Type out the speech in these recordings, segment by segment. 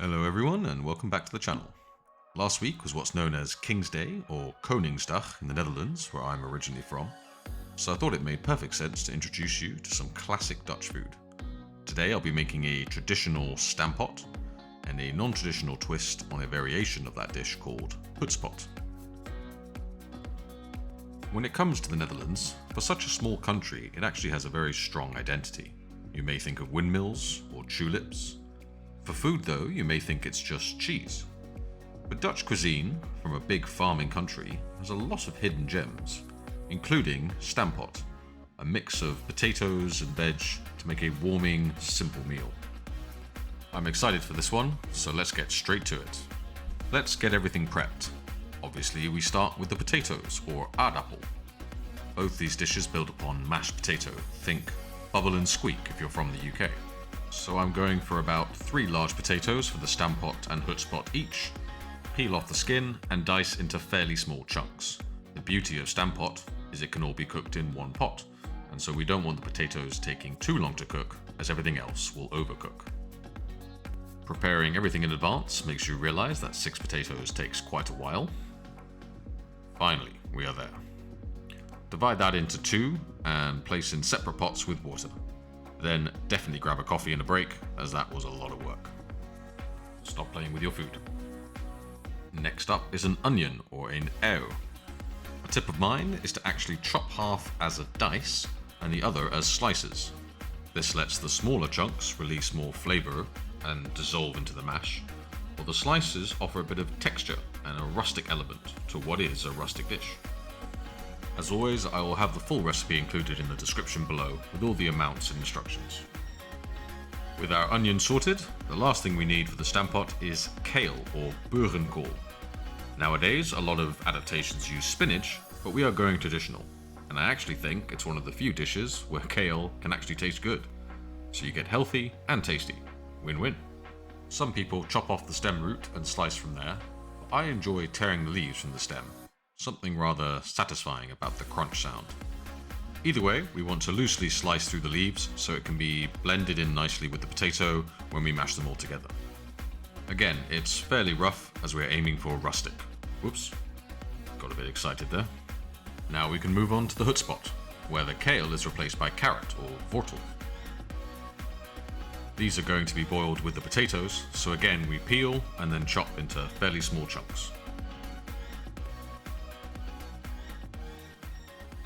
Hello everyone and welcome back to the channel. Last week was what's known as King's Day or Koningsdag in the Netherlands, where I'm originally from, so I thought it made perfect sense to introduce you to some classic Dutch food. Today I'll be making a traditional stampot and a non-traditional twist on a variation of that dish called Hutspot. When it comes to the Netherlands, for such a small country it actually has a very strong identity. You may think of windmills or tulips. For food though, you may think it's just cheese. But Dutch cuisine, from a big farming country, has a lot of hidden gems, including stampot, a mix of potatoes and veg to make a warming, simple meal. I'm excited for this one, so let's get straight to it. Let's get everything prepped. Obviously we start with the potatoes, or aardappel. Both these dishes build upon mashed potato, think bubble and squeak if you're from the UK. So I'm going for about 3 large potatoes for the stampot and hutspot each, peel off the skin and dice into fairly small chunks. The beauty of stampot is it can all be cooked in one pot, and so we don't want the potatoes taking too long to cook, as everything else will overcook. Preparing everything in advance makes you realize that 6 potatoes takes quite a while. Finally, we are there. Divide that into 2 and place in separate pots with water. Then definitely grab a coffee and a break, as that was a lot of work. Stop playing with your food. Next up is an onion, or an ui. A tip of mine is to actually chop half as a dice and the other as slices. This lets the smaller chunks release more flavour and dissolve into the mash, while the slices offer a bit of texture and a rustic element to what is a rustic dish. As always, I will have the full recipe included in the description below with all the amounts and instructions. With our onion sorted, the last thing we need for the stampot is kale, or boerenkool. Nowadays, a lot of adaptations use spinach, but we are going traditional, and I actually think it's one of the few dishes where kale can actually taste good. So you get healthy and tasty. Win-win. Some people chop off the stem root and slice from there, but I enjoy tearing the leaves from the stem. Something rather satisfying about the crunch sound. Either way, we want to loosely slice through the leaves so it can be blended in nicely with the potato when we mash them all together. Again, it's fairly rough as we're aiming for rustic. Whoops, got a bit excited there. Now we can move on to the hutspot, where the kale is replaced by carrot or wortel. These are going to be boiled with the potatoes, so again we peel and then chop into fairly small chunks.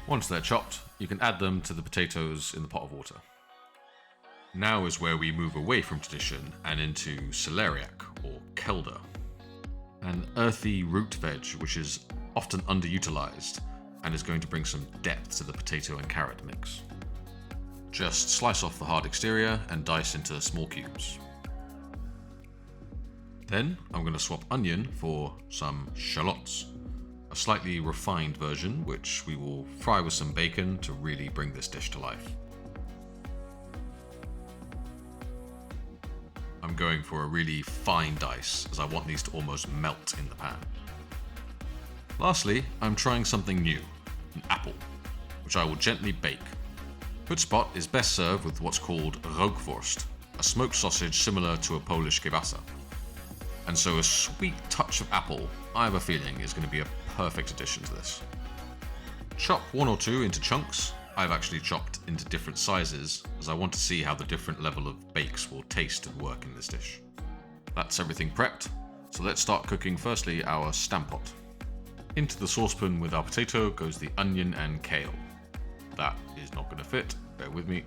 Once they're chopped, you can add them to the potatoes in the pot of water. Now is where we move away from tradition and into celeriac, or kelder, an earthy root veg which is often underutilized and is going to bring some depth to the potato and carrot mix. Just slice off the hard exterior and dice into small cubes. Then I'm going to swap onion for some shallots. A slightly refined version, which we will fry with some bacon to really bring this dish to life. I'm going for a really fine dice, as I want these to almost melt in the pan. Lastly, I'm trying something new, an apple, which I will gently bake. Hutspot is best served with what's called rookworst, a smoked sausage similar to a Polish kielbasa. And so a sweet touch of apple, I have a feeling, is going to be a perfect addition to this. Chop 1 or 2 into chunks. I've actually chopped into different sizes, as I want to see how the different level of bakes will taste and work in this dish. That's everything prepped, so let's start cooking firstly our stampot. Into the saucepan with our potato goes the onion and kale. That is not going to fit, bear with me.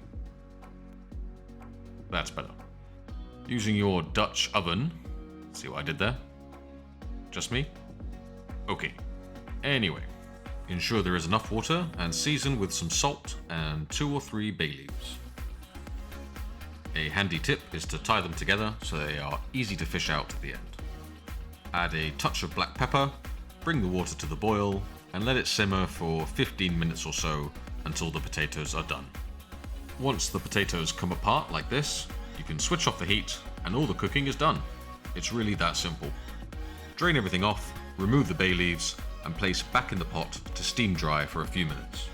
That's better. Using your Dutch oven, see what I did there? Just me? Okay. Anyway, ensure there is enough water and season with some salt and 2 or 3 bay leaves. A handy tip is to tie them together so they are easy to fish out at the end. Add a touch of black pepper, bring the water to the boil, and let it simmer for 15 minutes or so until the potatoes are done. Once the potatoes come apart like this, you can switch off the heat and all the cooking is done. It's really that simple. Drain everything off, remove the bay leaves, and place back in the pot to steam dry for a few minutes.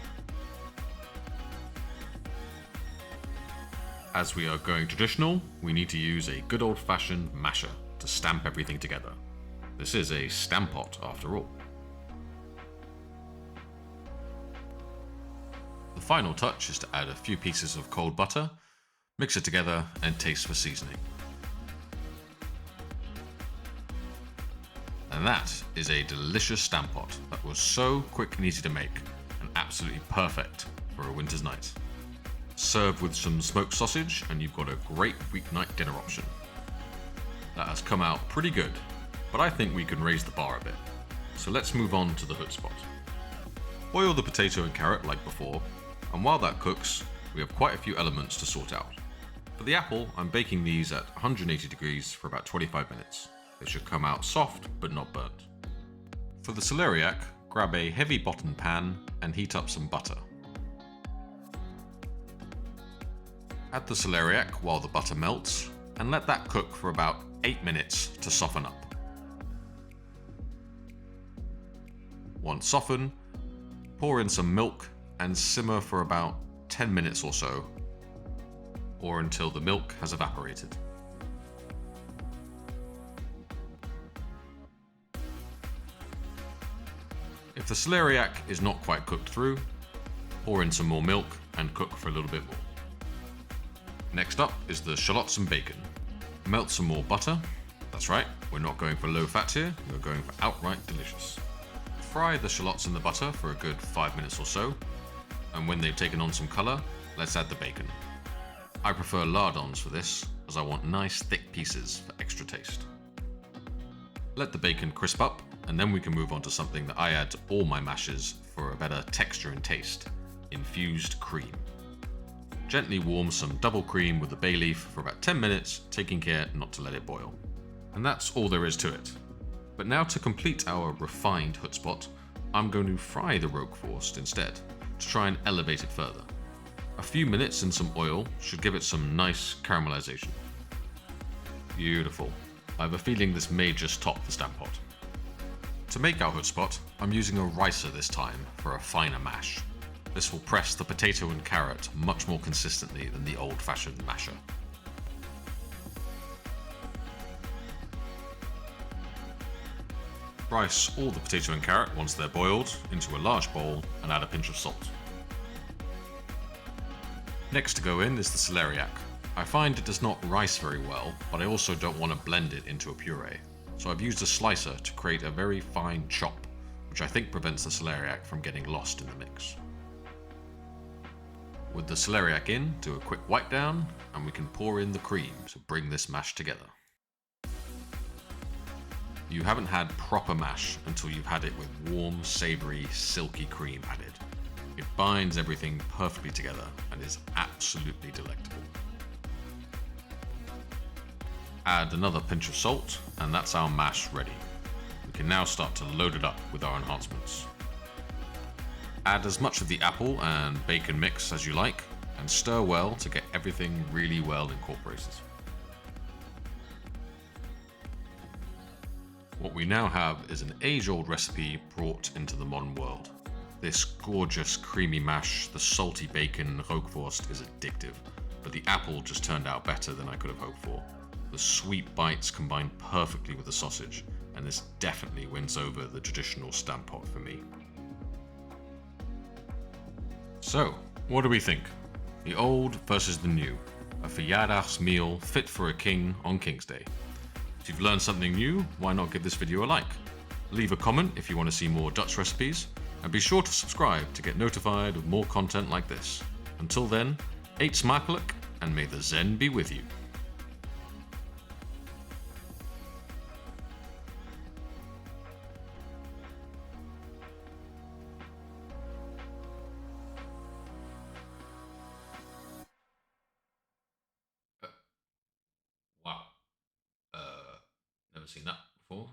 As we are going traditional, we need to use a good old-fashioned masher, to stamp everything together. This is a stampot after all. The final touch is to add a few pieces of cold butter, mix it together and taste for seasoning. And that is a delicious stampot that was so quick and easy to make and absolutely perfect for a winter's night. Serve with some smoked sausage and you've got a great weeknight dinner option. That has come out pretty good, but I think we can raise the bar a bit. So let's move on to the Hutspot. Boil the potato and carrot like before, and while that cooks, we have quite a few elements to sort out. For the apple, I'm baking these at 180 degrees for about 25 minutes. They should come out soft but not burnt. For the celeriac, grab a heavy bottom pan and heat up some butter. Add the celeriac while the butter melts and let that cook for about 8 minutes to soften up. Once softened, pour in some milk and simmer for about 10 minutes or so, or until the milk has evaporated. If the celeriac is not quite cooked through, pour in some more milk and cook for a little bit more. Next up is the shallots and bacon. Melt some more butter. That's right, we're not going for low fat here, we're going for outright delicious. Fry the shallots in the butter for a good 5 minutes or so, and when they've taken on some colour, let's add the bacon. I prefer lardons for this, as I want nice thick pieces for extra taste. Let the bacon crisp up, and then we can move on to something that I add to all my mashes for a better texture and taste: infused cream. Gently warm some double cream with the bay leaf for about 10 minutes, taking care not to let it boil. And that's all there is to it. But now to complete our refined Hutspot, I'm going to fry the Roquefort instead, to try and elevate it further. A few minutes in some oil should give it some nice caramelization. Beautiful. I have a feeling this may just top the Stamppot. To make our Hutspot, I'm using a ricer this time for a finer mash. This will press the potato and carrot much more consistently than the old-fashioned masher. Rice all the potato and carrot once they're boiled into a large bowl and add a pinch of salt. Next to go in is the celeriac. I find it does not rice very well, but I also don't want to blend it into a puree, so I've used a slicer to create a very fine chop, which I think prevents the celeriac from getting lost in the mix. With the celeriac in, do a quick wipe down, and we can pour in the cream to bring this mash together. You haven't had proper mash until you've had it with warm, savoury, silky cream added. It binds everything perfectly together and is absolutely delectable. Add another pinch of salt, and that's our mash ready. We can now start to load it up with our enhancements. Add as much of the apple and bacon mix as you like, and stir well to get everything really well incorporated. What we now have is an age-old recipe brought into the modern world. This gorgeous creamy mash, the salty bacon Roquefort is addictive, but the apple just turned out better than I could have hoped for. The sweet bites combine perfectly with the sausage, and this definitely wins over the traditional Stamppot for me. So, what do we think? The old versus the new. A verjaardagsmeal fit for a king on King's Day. If you've learned something new, why not give this video a like? Leave a comment if you want to see more Dutch recipes, and be sure to subscribe to get notified of more content like this. Until then, eet smakelijk, and may the zen be with you. Wow. Never seen that before.